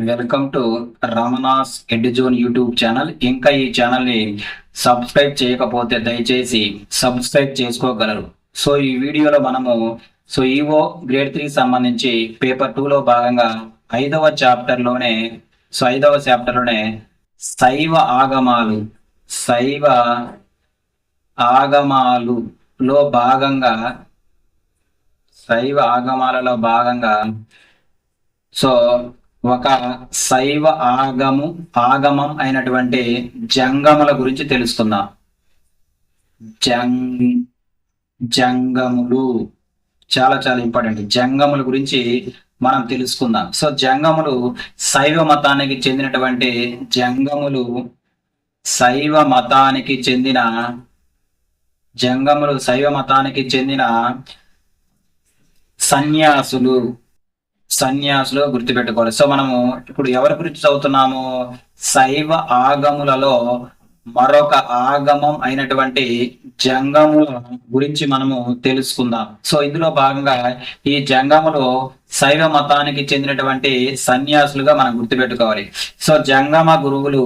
Welcome to Ramana's Eduzone YouTube channel. ఇంకా ఈ ఛానల్ని సబ్స్క్రైబ్ చేయకపోతే దయచేసి సబ్స్క్రైబ్ చేసుకోగలరు. సో ఈ వీడియోలో మనము ఈవో గ్రేడ్ 3 సంబంధించి పేపర్ 2లో భాగంగా ఐదవ చాప్టర్లోనే శైవ ఆగమాలు శైవ ఆగమాలలో భాగంగా శైవ ఆగమాలలో భాగంగా సో ఒక శైవ ఆగమం అయినటువంటి జంగముల గురించి తెలుసుకుందాం. జంగములు చాలా చాలా ఇంపార్టెంట్. జంగముల గురించి మనం తెలుసుకుందాం. సో జంగములు శైవ మతానికి చెందినటువంటి శైవ మతానికి చెందిన సన్యాసులు గుర్తుపెట్టుకోవాలి. సో మనము ఇప్పుడు ఎవరి గురించి చదువుతున్నాము? శైవ ఆగములలో మరొక ఆగమం అయినటువంటి జంగముల గురించి మనము తెలుసుకుందాం. సో ఇందులో భాగంగా ఈ జంగములు శైవ మతానికి చెందినటువంటి సన్యాసులుగా మనం గుర్తుపెట్టుకోవాలి. సో జంగమ గురువులు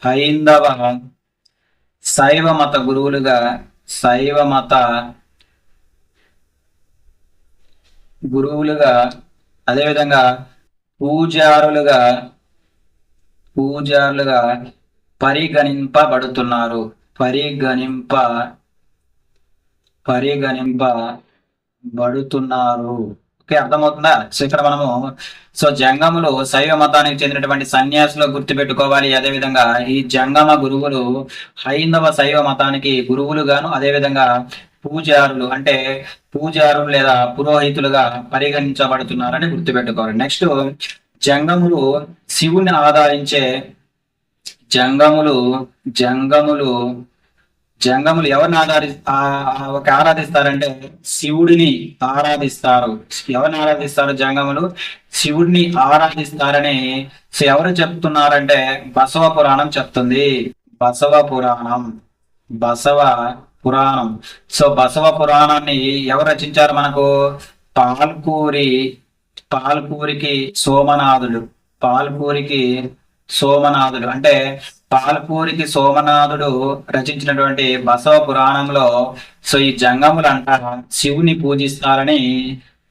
హైందవ శైవ మత గురువులుగా అదేవిధంగా పూజారులుగా పరిగణింపబడుతున్నారు. ఓకే, అర్థమవుతుందా? సో ఇక్కడ మనము జంగములు శైవ మతానికి చెందినటువంటి సన్యాసులు గుర్తుపెట్టుకోవాలి. అదేవిధంగా ఈ జంగమ గురువులు హైందవ శైవ మతానికి గురువులుగాను అదేవిధంగా పూజారులు లేదా పురోహితులుగా పరిగణించబడుతున్నారని గుర్తుపెట్టుకోవాలి. నెక్స్ట్, జంగములు శివుని ఆరాధించే జంగములు ఎవరిని ఆరాధిస్తారంటే శివుడిని ఆరాధిస్తారు. ఎవరిని ఆరాధిస్తారు? జంగములు శివుడిని ఆరాధిస్తారని ఎవరు చెప్తున్నారంటే బసవ పురాణం చెప్తుంది. బసవ పురాణం. సో బసవ పురాణాన్ని ఎవరు రచించారు? మనకు పాల్కూరికి సోమనాథుడు అంటే పాల్కూరికి సోమనాథుడు రచించినటువంటి బసవ పురాణంలో ఈ జంగములంట శివుని పూజిస్తారని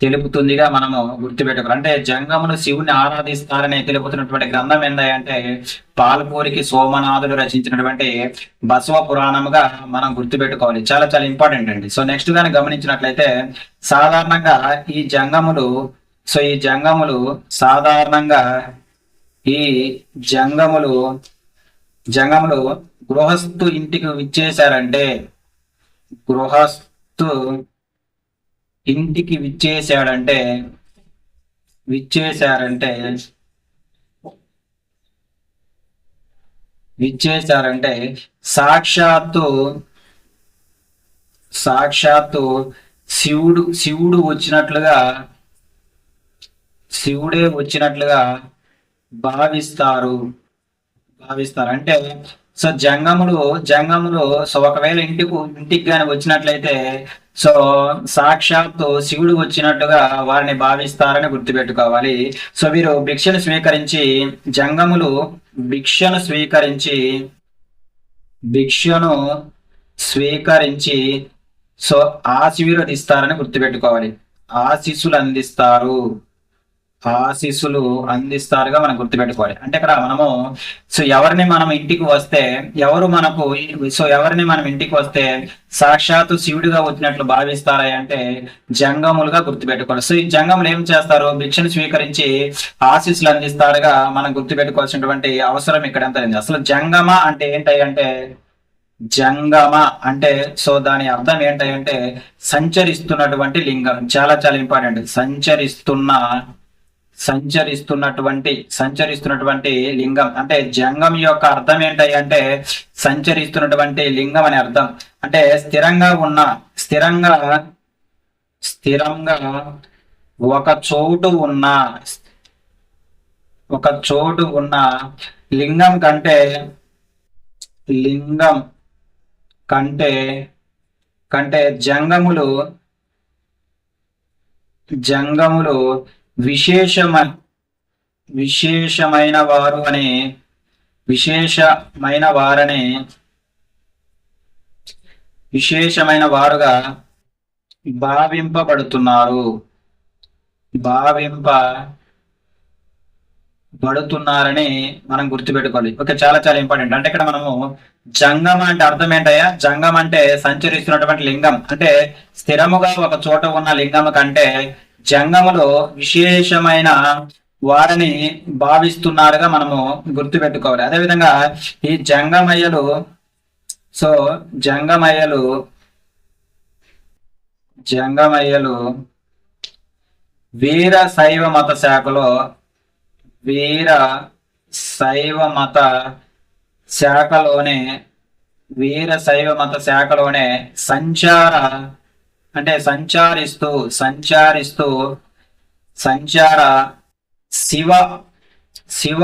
తెలుపుతుందిగా మనము గుర్తుపెట్టుకోవాలి. అంటే జంగములు శివుని ఆరాధిస్తారని తెలుపుతున్నటువంటి గ్రంథం ఏంటంటే పాల్కూరికి సోమనాథుడు రచించినటువంటి బసవ పురాణముగా మనం గుర్తుపెట్టుకోవాలి. చాలా చాలా ఇంపార్టెంట్ అండి. సో నెక్స్ట్ గాని గమనించినట్లయితే సాధారణంగా ఈ జంగములు గృహస్థు ఇంటికి విచ్చేశారంటే సాక్షాత్తు శివుడే వచ్చినట్లుగా భావిస్తారు. అంటే జంగములు ఒకవేళ ఇంటికి కానీ వచ్చినట్లయితే సాక్షాత్తు శివుడు వచ్చినట్టుగా వారిని భావిస్తారని గుర్తుపెట్టుకోవాలి. వీరు జంగములు భిక్షను స్వీకరించి ఆశీర్వదిస్తారని గుర్తుపెట్టుకోవాలి. ఆశీస్సులు అందిస్తారుగా మనం గుర్తుపెట్టుకోవాలి. అంటే ఇక్కడ మనము ఎవరిని మనం ఇంటికి వస్తే సాక్షాత్తు శివుడిగా వచ్చినట్లు భావిస్తారా అంటే జంగములుగా గుర్తుపెట్టుకోవాలి. ఈ జంగములు ఏం చేస్తారు? భిక్షను స్వీకరించి ఆశీస్సులు అందిస్తారుగా మనం గుర్తుపెట్టుకోవాల్సినటువంటి అవసరం ఇక్కడ ఎంత ఉంది. అసలు జంగమ అంటే దాని అర్థం ఏంటంటే సంచరిస్తున్నటువంటి లింగం. చాలా చాలా ఇంపార్టెంట్. సంచరిస్తున్నటువంటి లింగం అంటే జంగం యొక్క అర్థం ఏంటంటే సంచరిస్తున్నటువంటి లింగం అని అర్థం. అంటే స్థిరంగా ఒక చోటు ఉన్న లింగం కంటే కంటే జంగములు జంగములు విశేషమైన వారు అని విశేషమైన వారని విశేషమైన వారుగా భావింపబడుతున్నారని మనం గుర్తుపెట్టుకోవాలి. ఓకే, చాలా చాలా ఇంపార్టెంట్. అంటే ఇక్కడ మనము జంగం అంటే అర్థం ఏంటయ్యా? జంగం అంటే సంచరిస్తున్నటువంటి లింగం, అంటే స్థిరముగా ఒక చోట ఉన్న లింగం కంటే జంగములో విశేషమైన వారిని భావిస్తున్నారుగా మనము గుర్తుపెట్టుకోవాలి. అదేవిధంగా ఈ జంగమయ్యలు జంగమయ్యలు వీర శైవ మత శాఖలో వీర శైవ మత శాఖలోనే సంచార శివ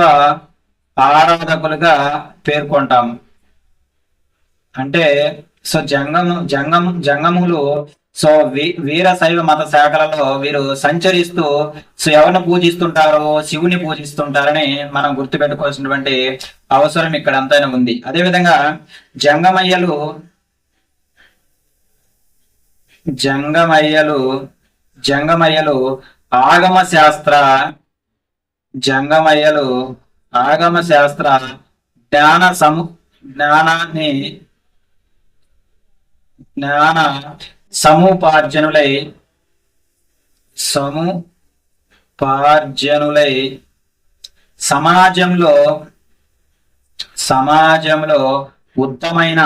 ఆరాధకులుగా పేర్కొంటాం. అంటే సో జంగములు వీర శైవ మత శాఖలలో వీరు సంచరిస్తూ ఎవరిని పూజిస్తుంటారో శివుని పూజిస్తుంటారని మనం గుర్తుపెట్టుకోవాల్సినటువంటి అవసరం ఇక్కడ అంతైనా ఉంది. అదేవిధంగా జంగమయ్యలు ఆగమ శాస్త్ర జ్ఞాన సముపార్జనులై సమాజంలో ఉత్తమైన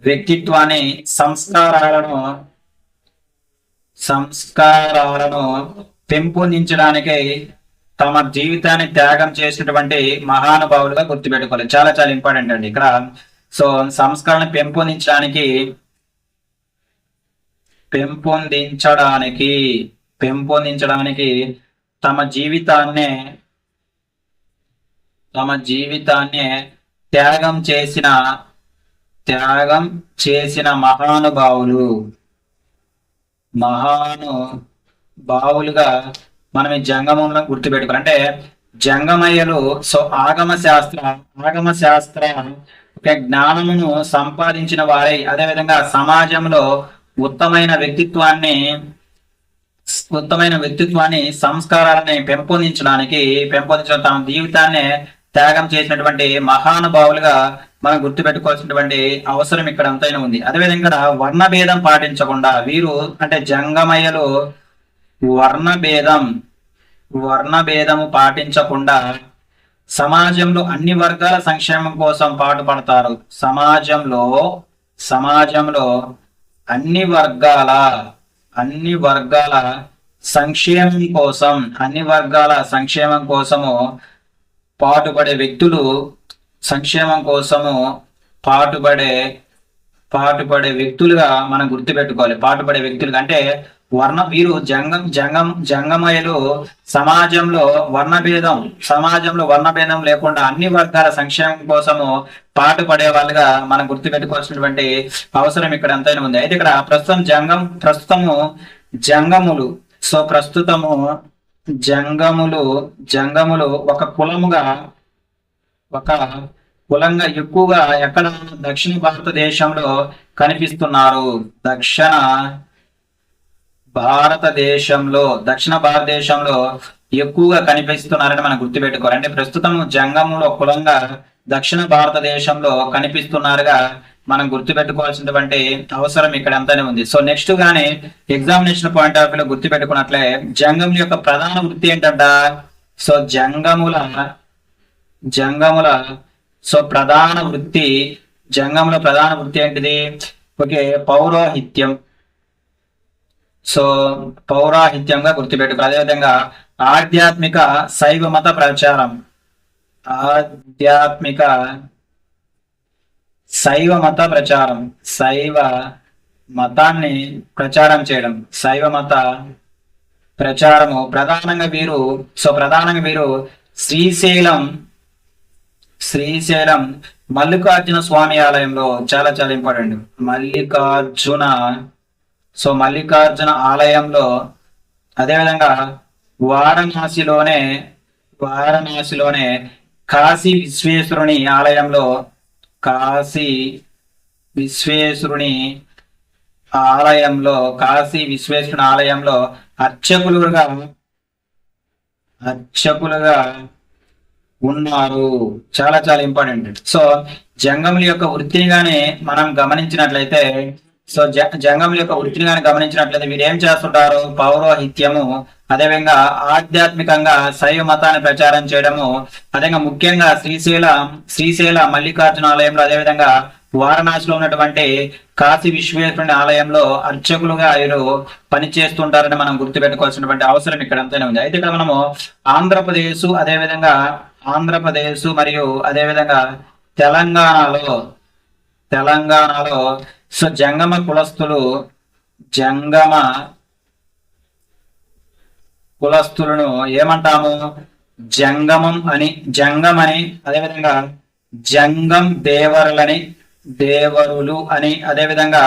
వ్యక్తిత్వాన్ని సంస్కారాలను పెంపొందించడానికి తమ జీవితాన్ని త్యాగం చేసినటువంటి మహానుభావులుగా గుర్తుపెట్టుకోవాలి. చాలా చాలా ఇంపార్టెంట్ అండి ఇక్కడ. సో సంస్కరణ పెంపొందించడానికి తమ జీవితాన్ని త్యాగం చేసిన మహానుభావులుగా మనం ఈ జంగమంలో గుర్తుపెట్టుకోవాలి. అంటే జంగమయ్యలు ఆగమ శాస్త్ర జ్ఞానమును సంపాదించిన వారై, అదేవిధంగా సమాజంలో ఉత్తమైన వ్యక్తిత్వాన్ని సంస్కారాలని పెంపొందించడం తమ జీవితాన్ని త్యాగం చేసినటువంటి మహానుభావులుగా మనం గుర్తుపెట్టుకోవాల్సినటువంటి అవసరం ఇక్కడ అంతైనా ఉంది. అదేవిధంగా ఇక్కడ వర్ణభేదం పాటించకుండా వీరు, అంటే జంగమయ్యలు వర్ణభేదము పాటించకుండా సమాజంలో అన్ని వర్గాల సంక్షేమం కోసం పాటుపడతారు. సమాజంలో అన్ని వర్గాల సంక్షేమం కోసము పాటుపడే వ్యక్తులుగా మనం గుర్తుపెట్టుకోవాలి. పాటుపడే వ్యక్తులుగా అంటే వీరు జంగమయ్యలు సమాజంలో వర్ణభేదం లేకుండా అన్ని వర్గాల సంక్షేమం కోసము పాటుపడే వాళ్ళుగా మనం గుర్తుపెట్టుకోవాల్సినటువంటి అవసరం ఇక్కడ ఎంతైనా ఉంది. అయితే ఇక్కడ ప్రస్తుతము జంగములు ఒక కులంగా ఎక్కువగా ఎక్కడ దక్షిణ భారతదేశంలో కనిపిస్తున్నారు. దక్షిణ భారతదేశంలో ఎక్కువగా కనిపిస్తున్నారని మనం గుర్తుపెట్టుకోవాలి. అంటే ప్రస్తుతం జంగంలో కులంగా దక్షిణ భారతదేశంలో కనిపిస్తున్నారుగా మనం గుర్తుపెట్టుకోవాల్సినటువంటి అవసరం ఇక్కడ ఎంతనే ఉంది. సో నెక్స్ట్ గానీ ఎగ్జామినేషన్ పాయింట్ ఆఫ్ వ్యూలో గుర్తుపెట్టుకున్నట్లే జంగముల యొక్క ప్రధాన వృత్తి ఏంటంట? సో జంగముల ప్రధాన వృత్తి ఏంటిది? ఓకే, పౌరోహిత్యం. సో పౌరాహిత్యంగా గుర్తుపెట్టుకోవాలి. అదేవిధంగా ఆధ్యాత్మిక శైవ మత ప్రచారం, శైవ మతాన్ని ప్రచారం చేయడం, శైవ మత ప్రచారము ప్రధానంగా వీరు శ్రీశైలం శ్రీశైలం మల్లికార్జున స్వామి ఆలయంలో చాలా చాలా ఇంపార్టెంట్. మల్లికార్జున ఆలయంలో, అదేవిధంగా వారణాసిలోనే వారణాసిలోనే కాశీ విశ్వేశ్వరుని ఆలయంలో, కాశీ విశ్వేశ్వరుని కాశీ విశ్వేశ్వరుని ఆలయంలో అర్చకులుగా ఉన్నారు. చాలా చాలా ఇంపార్టెంట్. సో జంగముల యొక్క వృత్తిని గాని మనం గమనించినట్లయితే, వీరు ఏం చేస్తుంటారు? పౌరోహిత్యము, అదేవిధంగా ఆధ్యాత్మికంగా శైవ మతాన్ని ప్రచారం చేయడము, అదేవిధంగా ముఖ్యంగా శ్రీశైల మల్లికార్జున ఆలయంలో, అదేవిధంగా వారణాసిలో ఉన్నటువంటి కాశీ విశ్వేశ్వరుని ఆలయంలో అర్చకులుగా వీరు పనిచేస్తుంటారని మనం గుర్తుపెట్టుకోవాల్సినటువంటి అవసరం ఇక్కడ అంతనే ఉంది. అయితే ఇక్కడ మనము ఆంధ్రప్రదేశ్ మరియు అదేవిధంగా తెలంగాణలో జంగమ కులస్తులను ఏమంటాము? జంగమని, అదేవిధంగా జంగం దేవరులు అని, అదేవిధంగా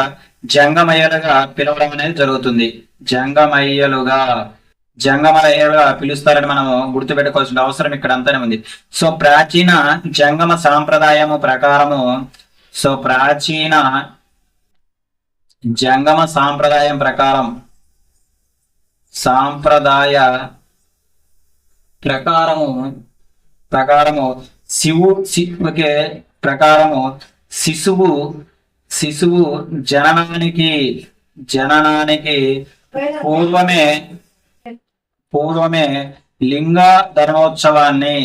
జంగమయ్యలుగా పిలవడం అనేది జరుగుతుంది. జంగమయ్యలుగా పిలుస్తారని మనము గుర్తుపెట్టుకోవాల్సిన అవసరం ఇక్కడ అంతానే ఉంది. సో ప్రాచీన జంగమ సాంప్రదాయం ప్రకారము శిశువు జననానికి పూర్వమే లింగ ధరణోత్సవాన్ని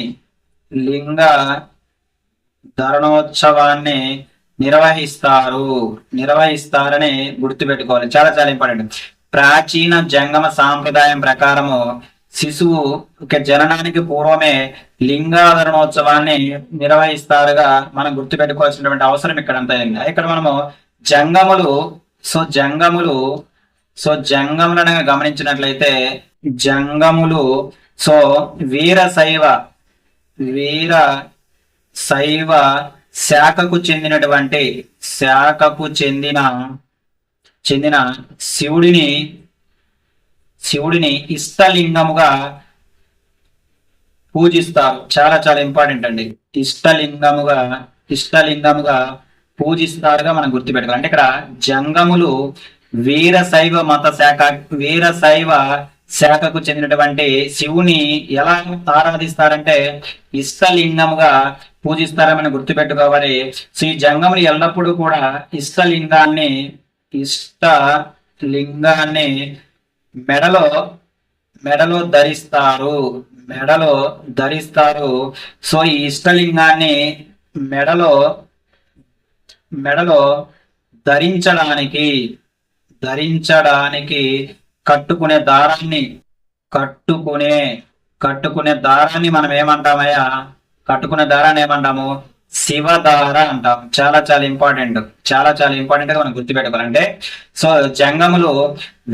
నిర్వహిస్తారని గుర్తుపెట్టుకోవాలి. చాలా చాలా ఇంపార్టెంట్. ప్రాచీన జంగమ సాంప్రదాయం ప్రకారము శిశువు జననానికి పూర్వమే లింగాధరణోత్సవాన్ని నిర్వహిస్తారుగా మనం గుర్తుపెట్టుకోవాల్సినటువంటి అవసరం ఇక్కడ అంతా. ఇక్కడ మనము జంగములను గమనించినట్లయితే, వీర శైవ శాఖకు చెందిన శివుడిని ఇష్టలింగముగా పూజిస్తారు. చాలా చాలా ఇంపార్టెంట్ అండి. ఇష్టలింగముగా పూజిస్తారుగా మనం గుర్తుపెట్టుకోవాలి. అంటే ఇక్కడ జంగములు వీరశైవ శాఖకు చెందినటువంటి శివుని ఎలా ఆరాధిస్తారంటే ఇష్టలింగముగా పూజిస్తారని మనం గుర్తుపెట్టుకోవాలి. సో ఈ జంగములు ఎల్లప్పుడూ కూడా ఇష్టలింగాన్ని మెడలో ధరిస్తారు. సో ఈ ఇష్టలింగాన్ని మెడలో ధరించడానికి కట్టుకునే దారాన్ని మనం ఏమంటామయ్యా? ఏమంటాము? శివధార అంటాం. చాలా చాలా ఇంపార్టెంట్ గా మనం గుర్తుపెట్టుకోవాలంటే, సో జంగములు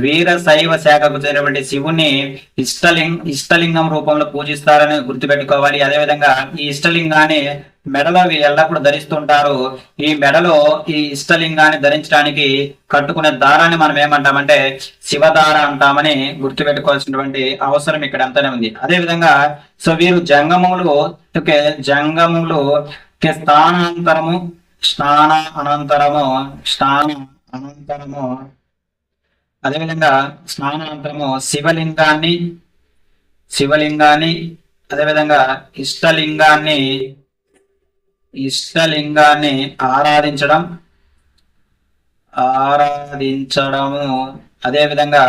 వీరశైవ శాఖకు చెందినటువంటి శివుని ఇష్టలింగం రూపంలో పూజిస్తారని గుర్తుపెట్టుకోవాలి. అదేవిధంగా ఈ ఇష్టలింగాన్ని మెడలో ఎల్లప్పుడూ ధరిస్తుంటారు. ఈ మెడలో ఈ ఇష్టలింగాన్ని ధరించడానికి కట్టుకునే దారాన్ని మనం ఏమంటామంటే శివధార అంటామని గుర్తుపెట్టుకోవాల్సినటువంటి అవసరం ఇక్కడ అంతానే ఉంది. అదేవిధంగా సో వీరు జంగములు స్నాన అనంతరము అదేవిధంగా స్నానానంతరము శివలింగాన్ని అదేవిధంగా ఇష్టలింగాన్ని ఆరాధించడము, అదేవిధంగా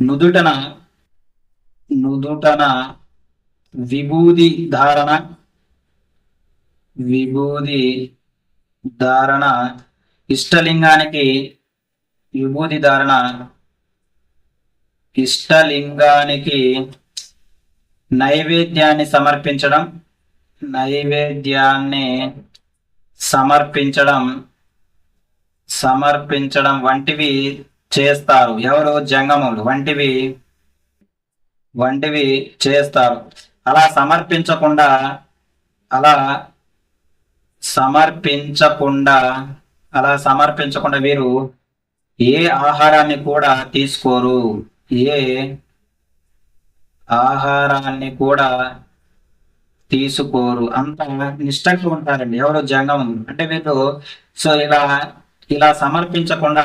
నుదుటన విభూది ధారణ ఇష్టలింగానికి నైవేద్యాన్ని సమర్పించడం వంటివి చేస్తారు. ఎవరు? జంగములు వంటివి చేస్తారు. అలా సమర్పించకుండా అలా సమర్పించకుండా వీరు ఏ ఆహారాన్ని కూడా తీసుకోరు. ఏ ఆహారాన్ని కూడా తీసుకోరు. అంత నిష్టగా ఉంటారండి ఎవరు జంగమం అంటే వీళ్ళు. సో ఇలా సమర్పించకుండా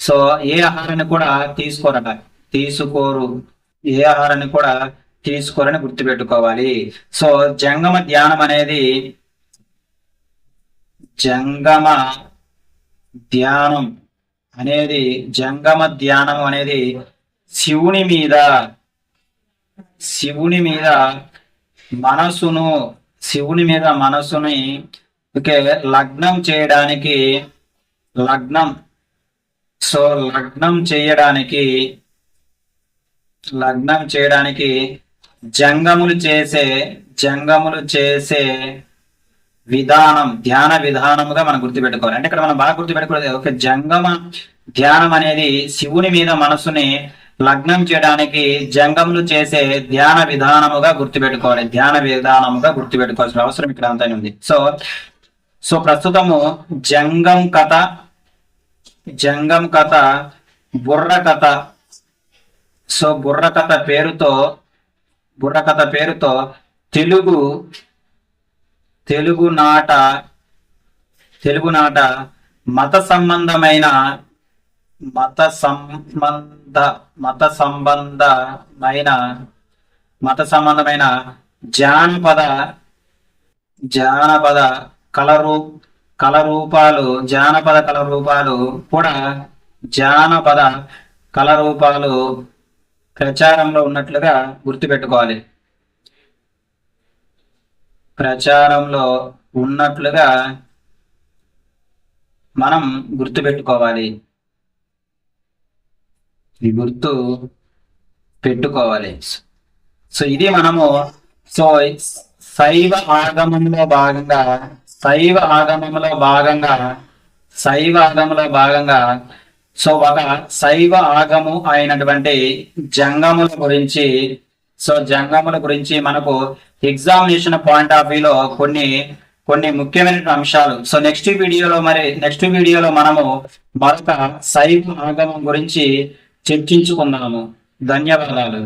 సో ఏ ఆహారాన్ని కూడా తీసుకోరట, తీసుకోరు, ఏ ఆహారాన్ని కూడా తీసుకోరని గుర్తుపెట్టుకోవాలి. సో జంగమ ధ్యానం అనేది జంగమ ధ్యానం అనేది శివుని మీద మనసుని లగ్నం చేయడానికి జంగములు చేసే విధానం ధ్యాన విధానముగా మనం గుర్తుపెట్టుకోవాలి. అంటే ఇక్కడ మనం బాగా గుర్తుపెట్టుకోవాలి, ఒక జంగమ ధ్యానం అనేది శివుని మీద మనసుని లగ్నం చేయడానికి జంగములు చేసే ధ్యాన విధానముగా గుర్తుపెట్టుకోవాల్సిన అవసరం ఇక్కడ అంతా ఉంది. సో ప్రస్తుతము జంగం కథ బుర్రకథ. సో బుర్రకథ పేరుతో తెలుగునాట మత సంబంధమైన జానపద కళ రూపాలు కూడా ప్రచారంలో ఉన్నట్లుగా మనం గుర్తుపెట్టుకోవాలి. సో ఇది మనము శైవ ఆగమంలో భాగంగా సో ఒక శైవ ఆగము అయినటువంటి జంగముల గురించి మనకు ఎగ్జామినేషన్ పాయింట్ ఆఫ్ వ్యూలో కొన్ని ముఖ్యమైన అంశాలు. సో నెక్స్ట్ వీడియోలో మనము మరొక శైవ ఆగమం గురించి చర్చించుకుందాము. ధన్యవాదాలు.